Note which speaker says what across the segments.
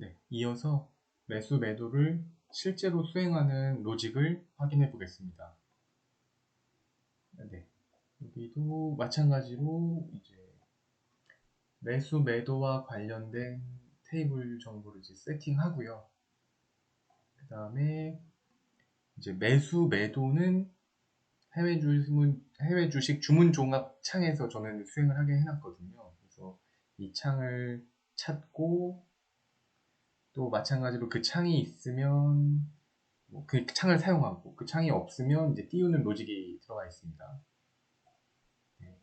Speaker 1: 네, 이어서 매수 매도를 실제로 수행하는 로직을 확인해 보겠습니다. 네, 여기도 마찬가지로 이제 매수 매도와 관련된 테이블 정보를 이제 세팅하고요. 그 다음에 이제 매수 매도는 해외 주식 주문 종합 창에서 저는 수행을 하게 해놨거든요. 그래서 이 창을 찾고 또 마찬가지로 그 창이 있으면 그 창을 사용하고 그 창이 없으면 이제 띄우는 로직이 들어가 있습니다. 네.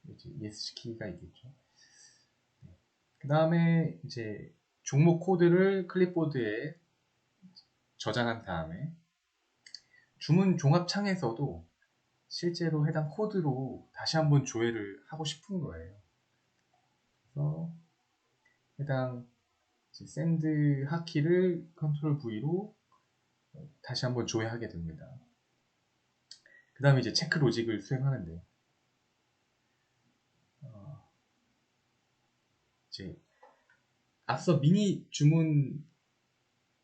Speaker 1: 이제 ES 키가 있겠죠. 네. 그 다음에 이제 종목 코드를 클립보드에 저장한 다음에 주문 종합 창에서도 실제로 해당 코드로 다시 한번 조회를 하고 싶은 거예요. 그래서 해당 샌드 하키를 컨트롤 V로 다시 한번 조회하게 됩니다. 그 다음에 이제 체크 로직을 수행하는데 이제 앞서 미니 주문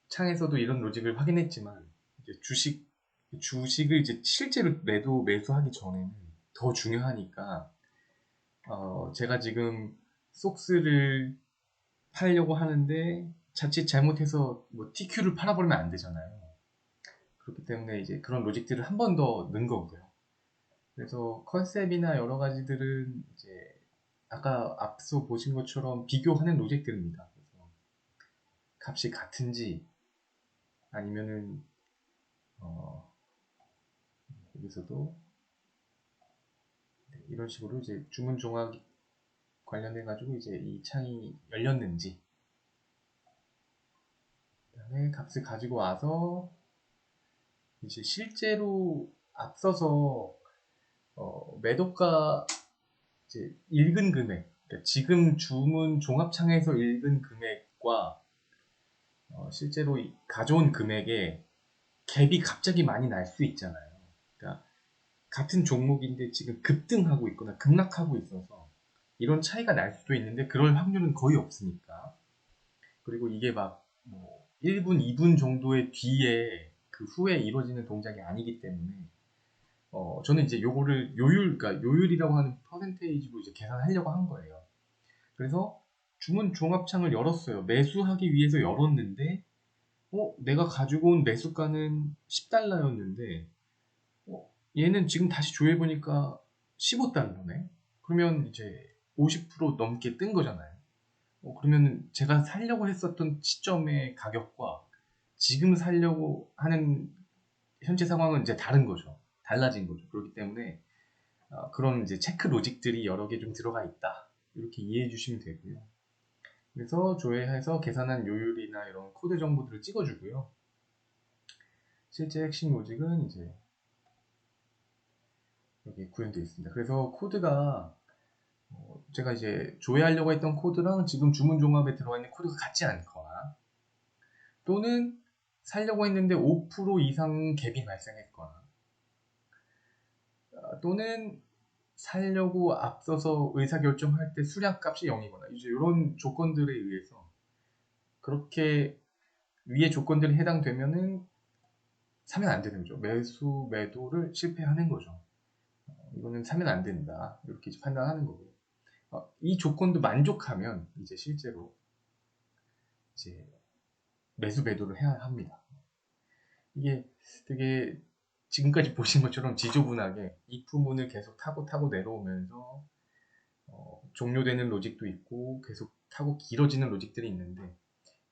Speaker 1: 창에서도 이런 로직을 확인했지만 이제 주식을 이제 실제로 매수하기 전에는 더 중요하니까 제가 지금 속스를 팔려고 하는데 자칫 잘못해서 뭐 TQ를 팔아버리면 안 되잖아요. 그렇기 때문에 이제 그런 로직들을 한 번 더 넣은 거고요. 그래서 컨셉이나 여러 가지들은 이제 아까 앞서 보신 것처럼 비교하는 로직들입니다. 그래서 값이 같은지 아니면은 여기서도 이런 식으로 이제 주문 종합 관련해 가지고 이제 이 창이 열렸는지 그다음에 값을 가지고 와서 이제 실제로 앞서서 매도가 이제 읽은 금액 그러니까 지금 주문 종합창에서 읽은 금액과 실제로 가져온 금액에 갭이 갑자기 많이 날 수 있잖아요. 그러니까 같은 종목인데 지금 급등하고 있거나 급락하고 있어서 이런 차이가 날 수도 있는데 그럴 확률은 거의 없으니까. 그리고 이게 뭐 1분, 2분 정도의 뒤에 그 후에 이루어지는 동작이 아니기 때문에 저는 이제 요거를 그러니까 요율이라고 하는 퍼센테이지로 이제 계산하려고 한 거예요. 그래서 주문 종합창을 열었어요. 매수하기 위해서 열었는데 내가 가지고 온 매수가는 10달러였는데 얘는 지금 다시 조회해보니까 15달러네? 그러면 이제 50% 넘게 뜬 거잖아요. 그러면 제가 살려고 했었던 시점의 가격과 지금 살려고 하는 현재 상황은 이제 다른 거죠. 달라진 거죠. 그렇기 때문에 그런 이제 체크 로직들이 여러 개 좀 들어가 있다. 이렇게 이해해 주시면 되고요. 그래서 조회해서 계산한 요율이나 이런 코드 정보들을 찍어주고요. 실제 핵심 로직은 이제 여기 구현되어 있습니다. 그래서 코드가 제가 이제 조회하려고 했던 코드랑 지금 주문 종합에 들어가 있는 코드가 같지 않거나 또는 살려고 했는데 5% 이상 갭이 발생했거나 또는 살려고 앞서서 의사결정할 때 수량값이 0이거나 이제 이런 조건들에 의해서 그렇게 위의 조건들이 해당되면은 사면 안 되는 거죠. 매수, 매도를 실패하는 거죠. 이거는 사면 안 된다. 이렇게 판단하는 거고요. 이 조건도 만족하면 이제 실제로 이제 매수, 매도를 해야 합니다. 이게 되게 지금까지 보신 것처럼 지저분하게 이 부분을 계속 타고 내려오면서 종료되는 로직도 있고 계속 타고 길어지는 로직들이 있는데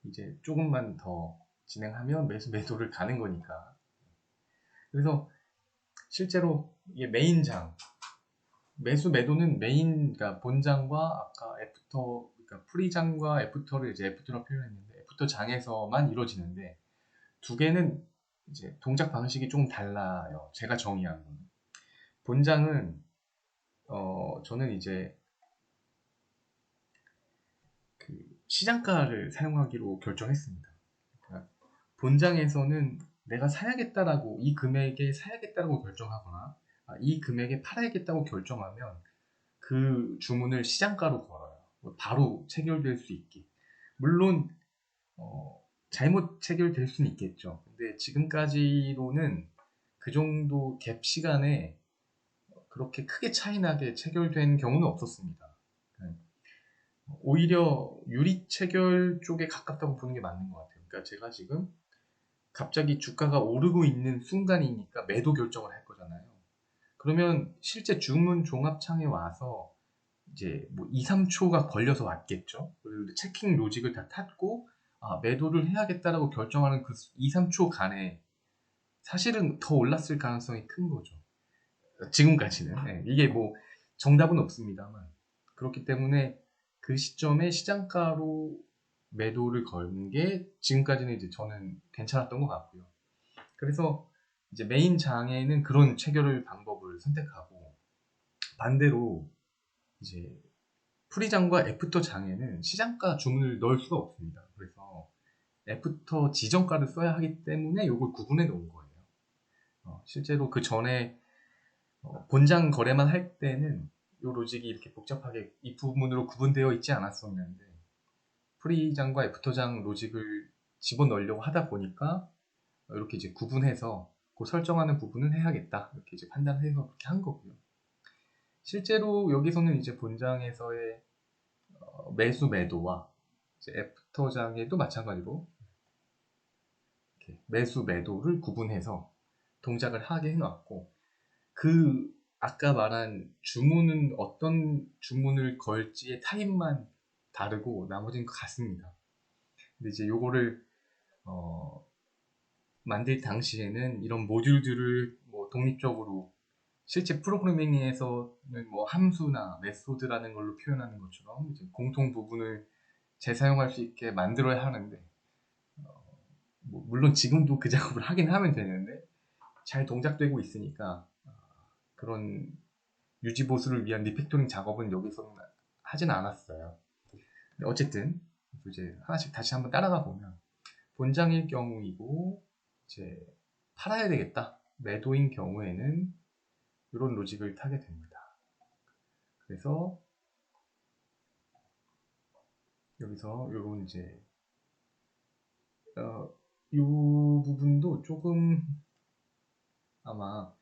Speaker 1: 이제 조금만 더 진행하면 매수 매도를 가는 거니까 그래서 실제로 이게 메인장 매수 매도는 그러니까 본장과 아까 애프터 그러니까 프리장과 애프터를 이제 애프터로 표현했는데 애프터 장에서만 이루어지는데 두 개는 이제 동작 방식이 조금 달라요. 제가 정의한 거는. 본장은 저는 이제 그 시장가를 사용하기로 결정했습니다. 그러니까 본장에서는 내가 사야겠다라고 이 금액에 사야겠다라고 결정하거나 이 금액에 팔아야겠다고 결정하면 그 주문을 시장가로 걸어요. 바로 체결될 수 있게. 물론 잘못 체결될 수는 있겠죠. 근데 지금까지로는 그 정도 갭 시간에 그렇게 크게 차이 나게 체결된 경우는 없었습니다. 네. 오히려 유리 체결 쪽에 가깝다고 보는 게 맞는 것 같아요. 그러니까 제가 지금 갑자기 주가가 오르고 있는 순간이니까 매도 결정을 할 거잖아요. 그러면 실제 주문 종합창에 와서 이제 뭐 2, 3초가 걸려서 왔겠죠. 그리고 체킹 로직을 다 탔고 매도를 해야겠다라고 결정하는 그 2, 3초 간에 사실은 더 올랐을 가능성이 큰 거죠. 지금까지는. 네, 이게 뭐 정답은 없습니다만 그렇기 때문에 그 시점에 시장가로 매도를 건 게 지금까지는 이제 저는 괜찮았던 것 같고요. 그래서 이제 메인 장에는 그런 체결 방법을 선택하고 반대로 이제 프리장과 애프터 장에는 시장가 주문을 넣을 수가 없습니다. 그래서 애프터 지정가를 써야 하기 때문에 이걸 구분해 놓은 거예요. 실제로 그 전에 본장 거래만 할 때는 이 로직이 이렇게 복잡하게 이 부분으로 구분되어 있지 않았었는데 프리장과 애프터장 로직을 집어넣으려고 하다 보니까 이렇게 이제 구분해서 그 설정하는 부분은 해야겠다 이렇게 이제 판단해서 그렇게 한 거고요. 실제로 여기서는 이제 본장에서의 매수 매도와 이제 애프터장에도 마찬가지로 이렇게 매수 매도를 구분해서 동작을 하게 해놨고 그 아까 말한 주문은 어떤 주문을 걸지의 타입만 다르고 나머지는 같습니다. 근데 이제 요거를 만들 당시에는 이런 모듈들을 뭐 독립적으로 실제 프로그래밍에서는 뭐 함수나 메소드라는 걸로 표현하는 것처럼 이제 공통 부분을 재사용할 수 있게 만들어야 하는데 뭐 물론 지금도 그 작업을 하긴 하면 되는데 잘 동작되고 있으니까 그런 유지 보수를 위한 리팩토링 작업은 여기서는 하진 않았어요. 어쨌든 이제 하나씩 다시 한번 따라가 보면 본장일 경우이고 이제 팔아야 되겠다 매도인 경우에는 이런 로직을 타게 됩니다. 그래서 여기서 이런 이제 이 부분도 조금 아마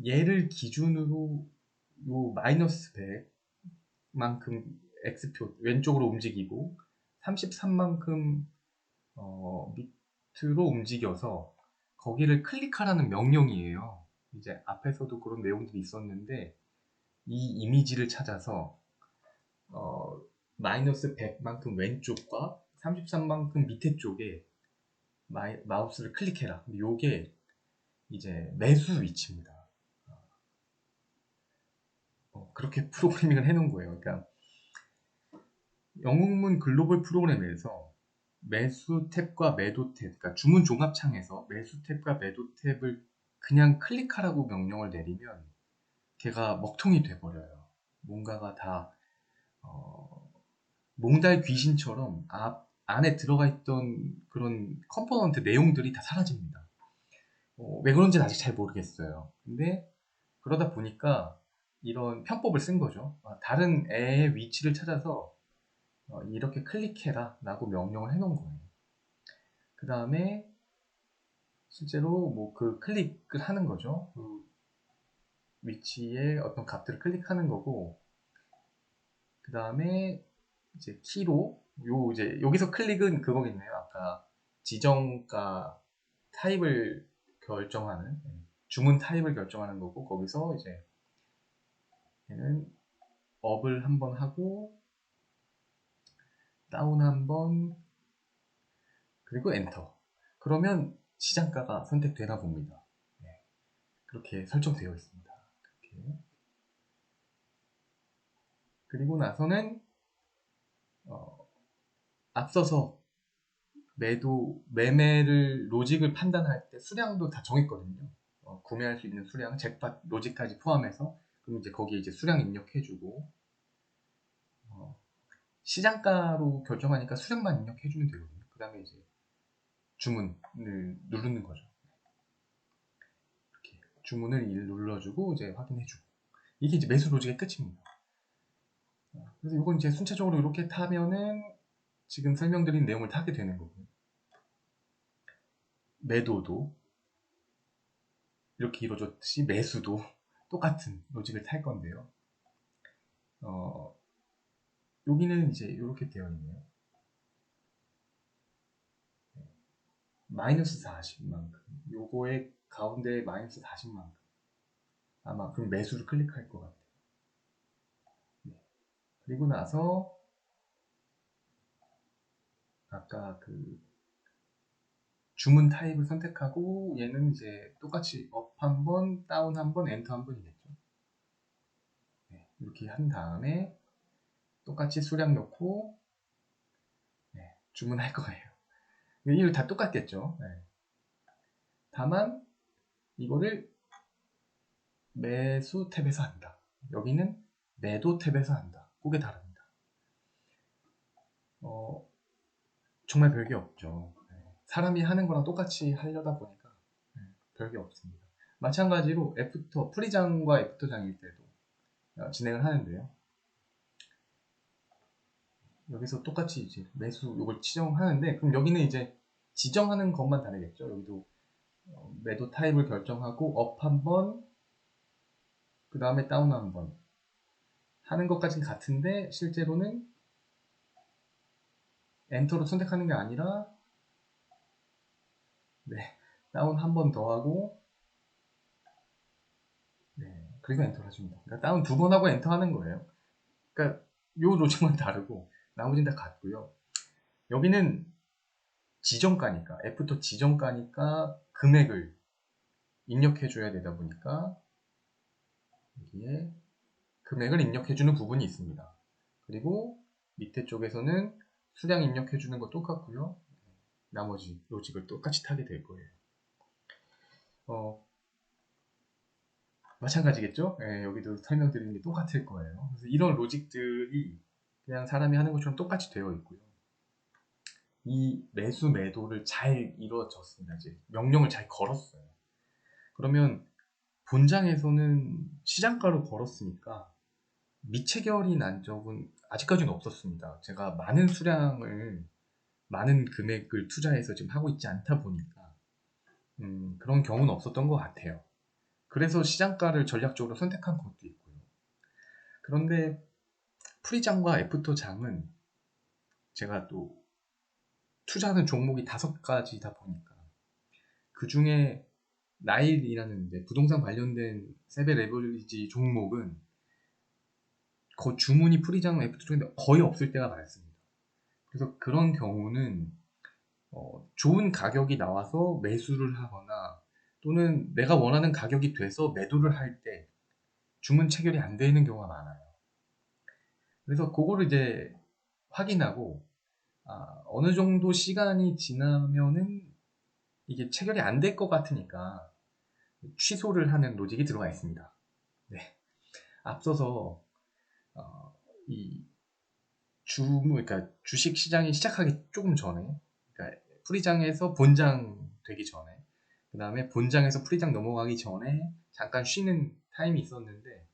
Speaker 1: 얘를 기준으로 요 마이너스 100만큼 X표 왼쪽으로 움직이고 33만큼 밑으로 움직여서 거기를 클릭하라는 명령이에요. 이제 앞에서도 그런 내용들이 있었는데 이 이미지를 찾아서 마이너스 100만큼 왼쪽과 33만큼 밑에 쪽에 마우스를 클릭해라. 요게 이제 매수 위치입니다. 그렇게 프로그래밍을 해놓은 거예요. 그러니까 영웅문 글로벌 프로그램에서 매수 탭과 매도 탭, 그러니까 주문 종합 창에서 매수 탭과 매도 탭을 그냥 클릭하라고 명령을 내리면 걔가 먹통이 돼버려요. 뭔가가 다 몽달 귀신처럼 안에 들어가 있던 그런 컴포넌트 내용들이 다 사라집니다. 왜 그런지는 아직 잘 모르겠어요. 근데 그러다 보니까 이런 편법을 쓴 거죠. 다른 애의 위치를 찾아서 이렇게 클릭해라 라고 명령을 해놓은 거예요. 그 다음에 실제로 뭐 그 클릭을 하는 거죠. 그 위치에 어떤 값들을 클릭하는 거고 그 다음에 이제 키로 이제 여기서 클릭은 그거겠네요. 아까 지정가 타입을 결정하는 주문 타입을 결정하는 거고 거기서 이제 얘는 업을 한번 하고 다운 한번 그리고 엔터. 그러면 시장가가 선택되나 봅니다. 네, 그렇게 설정되어 있습니다. 그렇게. 그리고 나서는 앞서서 매매를 로직을 판단할 때 수량도 다 정했거든요. 구매할 수 있는 수량, 잭팟 로직까지 포함해서 그럼 이제 거기에 이제 수량 입력해주고 시장가로 결정하니까 수량만 입력해주면 되거든요. 그 다음에 이제 주문을 누르는 거죠. 이렇게 주문을 눌러주고 이제 확인해주고 이게 이제 매수 로직의 끝입니다. 그래서 이건 이제 순차적으로 이렇게 타면은 지금 설명드린 내용을 타게 되는 거고요. 매도도 이렇게 이루어졌듯이 매수도 똑같은 로직을 탈 건데요. 여기는 이제 이렇게 되어 있네요. 마이너스 40만큼. 요거의 가운데 마이너스 40만큼. 아마 그럼 매수를 클릭할 것 같아요. 네. 그리고 나서 아까 그 주문 타입을 선택하고 얘는 이제 똑같이 업 한 번, 다운 한 번, 엔터 한 번이겠죠. 네. 이렇게 한 다음에 똑같이 수량 넣고 네. 주문할 거예요. 이거 다 똑같겠죠. 네. 다만 이거를 매수 탭에서 한다. 여기는 매도 탭에서 한다. 그게 다릅니다. 정말 별게 없죠. 네. 사람이 하는 거랑 똑같이 하려다 보니까 네. 별게 없습니다. 마찬가지로 애프터, 프리장과 애프터장일 때도 진행을 하는데요. 여기서 똑같이 이제 매수 이걸 지정하는데 그럼 여기는 이제 지정하는 것만 다르겠죠. 여기도 매도 타입을 결정하고 업 한 번, 그 다음에 다운 한 번 하는 것까지는 같은데 실제로는 엔터로 선택하는 게 아니라 네, 다운 한 번 더 하고 네, 그리고 엔터를 해줍니다. 그러니까 다운 두 번 하고 엔터 하는 거예요. 그러니까 요 로직만 다르고 나머지는 다 같고요. 여기는 지정가니까 애프터 지정가니까 금액을 입력해 줘야 되다 보니까 여기에 금액을 입력해 주는 부분이 있습니다. 그리고 밑에 쪽에서는 수량 입력해 주는 거 똑같고요. 나머지 로직을 똑같이 타게 될 거예요. 마찬가지겠죠? 예, 여기도 설명드리는 게 똑같을 거예요. 그래서 이런 로직들이 그냥 사람이 하는 것처럼 똑같이 되어 있고요. 이 매수 매도를 잘 이루어졌습니다. 이제 명령을 잘 걸었어요. 그러면 본장에서는 시장가로 걸었으니까 미체결이 난 적은 아직까지는 없었습니다. 제가 많은 수량을 많은 금액을 투자해서 지금 하고 있지 않다 보니까 그런 경우는 없었던 것 같아요. 그래서 시장가를 전략적으로 선택한 것도 있고요. 그런데 프리장과 애프터장은 제가 또 투자하는 종목이 5가지다 보니까 그 중에 나일이라는 부동산 관련된 세배 레버리지 종목은 주문이 프리장 애프터장인데 거의 없을 때가 많습니다. 그래서 그런 경우는 좋은 가격이 나와서 매수를 하거나 또는 내가 원하는 가격이 돼서 매도를 할 때 주문 체결이 안 되는 경우가 많아요. 그래서 그거를 이제 확인하고 어느 정도 시간이 지나면은 이게 체결이 안 될 것 같으니까 취소를 하는 로직이 들어가 있습니다. 네. 앞서서 이 그러니까 주식 시장이 시작하기 조금 전에, 그러니까 프리장에서 본장 되기 전에, 그 다음에 본장에서 프리장 넘어가기 전에 잠깐 쉬는 타임이 있었는데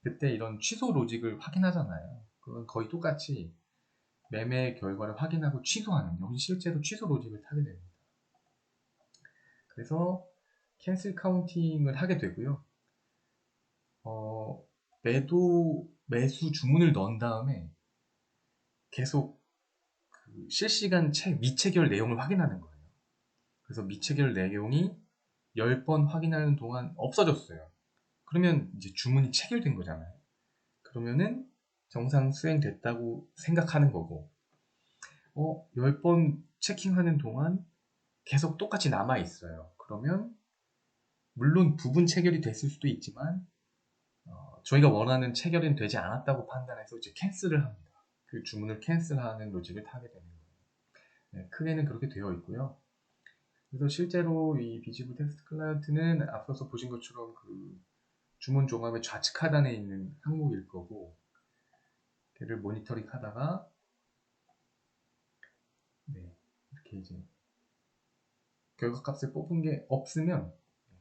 Speaker 1: 그때 이런 취소 로직을 확인하잖아요. 그건 거의 똑같이 매매 결과를 확인하고 취소하는, 여기 실제로 취소 로직을 타게 됩니다. 그래서 캔슬 카운팅을 하게 되고요. 매수 주문을 넣은 다음에 계속 그 실시간 미체결 내용을 확인하는 거예요. 그래서 미체결 내용이 10번 확인하는 동안 없어졌어요. 그러면 이제 주문이 체결된 거잖아요. 그러면은 정상 수행됐다고 생각하는 거고, 10번 체킹하는 동안 계속 똑같이 남아 있어요. 그러면 물론 부분 체결이 됐을 수도 있지만 저희가 원하는 체결은 되지 않았다고 판단해서 이제 캔슬을 합니다. 그 주문을 캔슬하는 로직을 타게 되는 거예요. 네, 크게는 그렇게 되어 있고요. 그래서 실제로 이 비지블 텍스트 클라이언트는 앞서서 보신 것처럼 그 주문 종합의 좌측 하단에 있는 항목일 거고, 걔를 모니터링 하다가 네, 이렇게 이제 결과값을 뽑은 게 없으면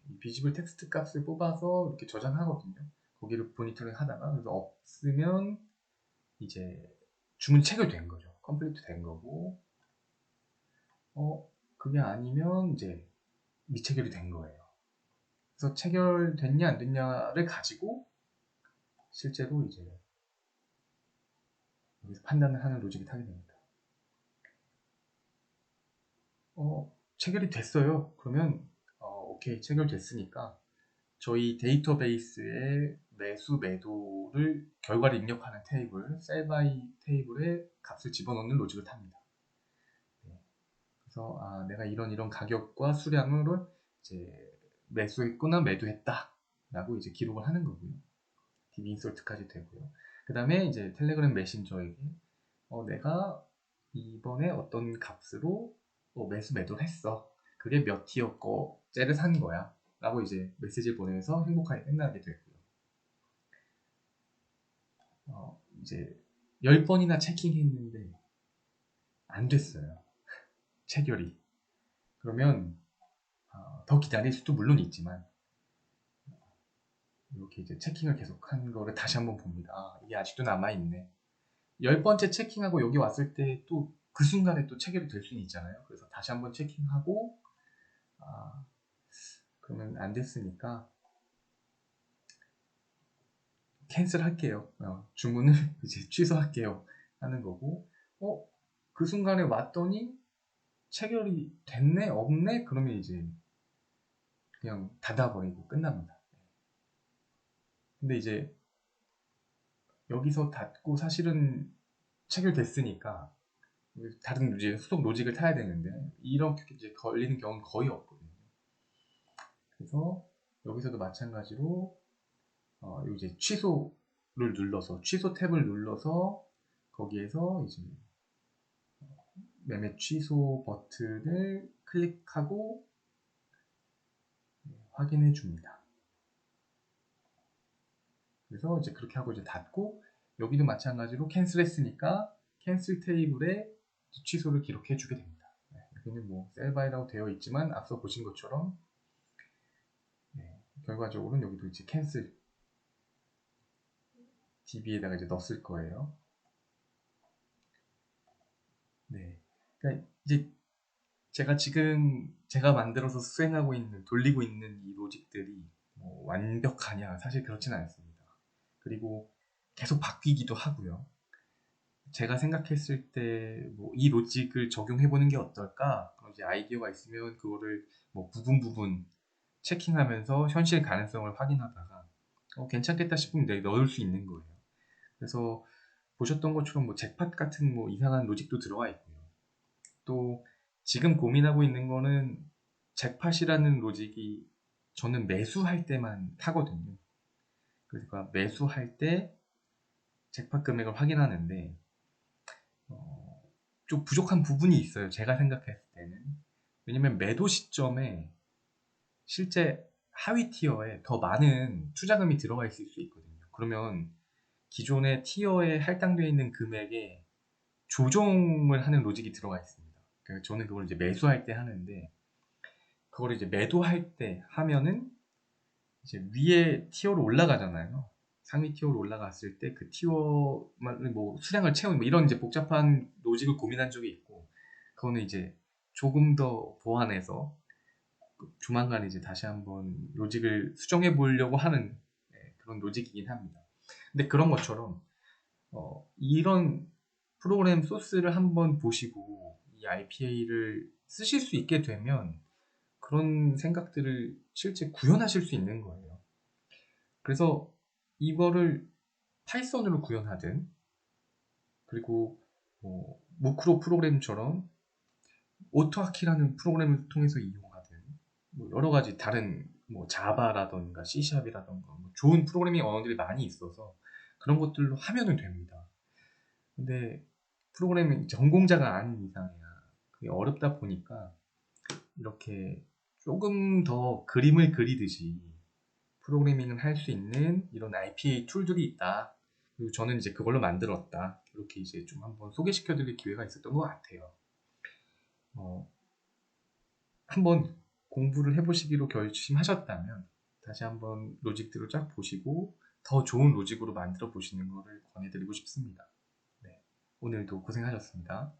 Speaker 1: 이 비지블 텍스트 값을 뽑아서 이렇게 저장하거든요. 거기를 모니터링 하다가, 그래서 없으면 이제 주문 체결된 거죠. 컴플리트 된 거고, 그게 아니면 이제 미체결이 된 거예요. 그래서 체결됐냐 안 됐냐를 가지고 실제로 이제 여기서 판단을 하는 로직이 타게 됩니다. 체결이 됐어요. 그러면 오케이, 체결됐으니까 저희 데이터베이스에 매수 매도를 결과를 입력하는 테이블, 셀바이 테이블에 값을 집어넣는 로직을 탑니다. 네. 그래서 내가 이런 가격과 수량으로 이제 매수했거나 매도했다 라고 이제 기록을 하는 거고요. DB 인설트까지 되고요. 그 다음에 이제 텔레그램 메신저에게 내가 이번에 어떤 값으로 매수 매도를 했어. 그게 몇 티어 거째를 산 거야. 라고 이제 메시지를 보내면서 행복하게 끝나게 되고요. 이제 10번이나 체킹했는데 안 됐어요. 체결이. 그러면 더 기다릴 수도 물론 있지만 이렇게 이제 체킹을 계속 한 거를 다시 한번 봅니다. 이게 아직도 남아있네. 10번째 체킹하고 여기 왔을 때 또 그 순간에 또 체결이 될 수는 있잖아요. 그래서 다시 한번 체킹하고 그러면 안 됐으니까 캔슬 할게요. 주문을 이제 취소할게요. 하는 거고, 그 순간에 왔더니 체결이 됐네? 없네? 그러면 이제 그냥 닫아버리고 끝납니다. 근데 이제 여기서 닫고 사실은 체결됐으니까 다른 이제 수속 로직을 타야 되는데 이렇게 이제 걸리는 경우는 거의 없거든요. 그래서 여기서도 마찬가지로 이제 취소를 눌러서 취소 탭을 눌러서 거기에서 이제 매매 취소 버튼을 클릭하고 확인해 줍니다. 그래서 이제 그렇게 하고 이제 닫고 여기도 마찬가지로 캔슬했으니까 캔슬 테이블에 취소를 기록해 주게 됩니다. 여기는 뭐 셀바이라고 되어 있지만 앞서 보신 것처럼 결과적으로는 여기도 이제 캔슬 DB에다가 이제 넣었을 거예요. 네. 그러니까 이제 제가 만들어서 수행하고 있는, 돌리고 있는 이 로직들이 뭐 완벽하냐? 사실 그렇지는 않습니다. 그리고 계속 바뀌기도 하고요. 제가 생각했을 때 뭐 이 로직을 적용해보는 게 어떨까? 이제 아이디어가 있으면 그거를 뭐 부분 체킹하면서 현실 가능성을 확인하다가 괜찮겠다 싶으면 넣을 수 있는 거예요. 그래서 보셨던 것처럼 뭐 잭팟 같은 뭐 이상한 로직도 들어와 있고요. 또 지금 고민하고 있는 거는 잭팟이라는 로직이 저는 매수할 때만 타거든요. 그러니까 매수할 때 잭팟 금액을 확인하는데 좀 부족한 부분이 있어요. 제가 생각했을 때는. 왜냐면 매도 시점에 실제 하위 티어에 더 많은 투자금이 들어가 있을 수 있거든요. 그러면 기존의 티어에 할당되어 있는 금액에 조정을 하는 로직이 들어가 있습니다. 그러니까 저는 그걸 이제 매수할 때 하는데 그걸 이제 매도할 때 하면은 이제 위에 티어로 올라가잖아요. 상위 티어로 올라갔을 때 그 티어만 뭐 수량을 채우는 뭐 이런 이제 복잡한 로직을 고민한 적이 있고 그거는 이제 조금 더 보완해서 조만간 이제 다시 한번 로직을 수정해 보려고 하는 그런 로직이긴 합니다. 근데 그런 것처럼 이런 프로그램 소스를 한번 보시고 이 IPA를 쓰실 수 있게 되면 그런 생각들을 실제 구현하실 수 있는 거예요. 그래서 이거를 파이썬으로 구현하든 그리고 뭐 모크로 프로그램처럼 오토하키라는 프로그램을 통해서 이용하든 뭐 여러 가지 다른 뭐 자바라던가 C샵이라던가 뭐 좋은 프로그래밍 언어들이 많이 있어서 그런 것들로 하면은 됩니다. 근데 프로그래밍 전공자가 아닌 이상이야 그게 어렵다 보니까 이렇게 조금 더 그림을 그리듯이 프로그래밍을 할 수 있는 이런 IPA 툴들이 있다. 그리고 저는 이제 그걸로 만들었다. 이렇게 이제 좀 한번 소개시켜 드릴 기회가 있었던 것 같아요. 한번 공부를 해보시기로 결심하셨다면 다시 한번 로직들을 쫙 보시고 더 좋은 로직으로 만들어 보시는 것을 권해드리고 싶습니다. 네. 오늘도 고생하셨습니다.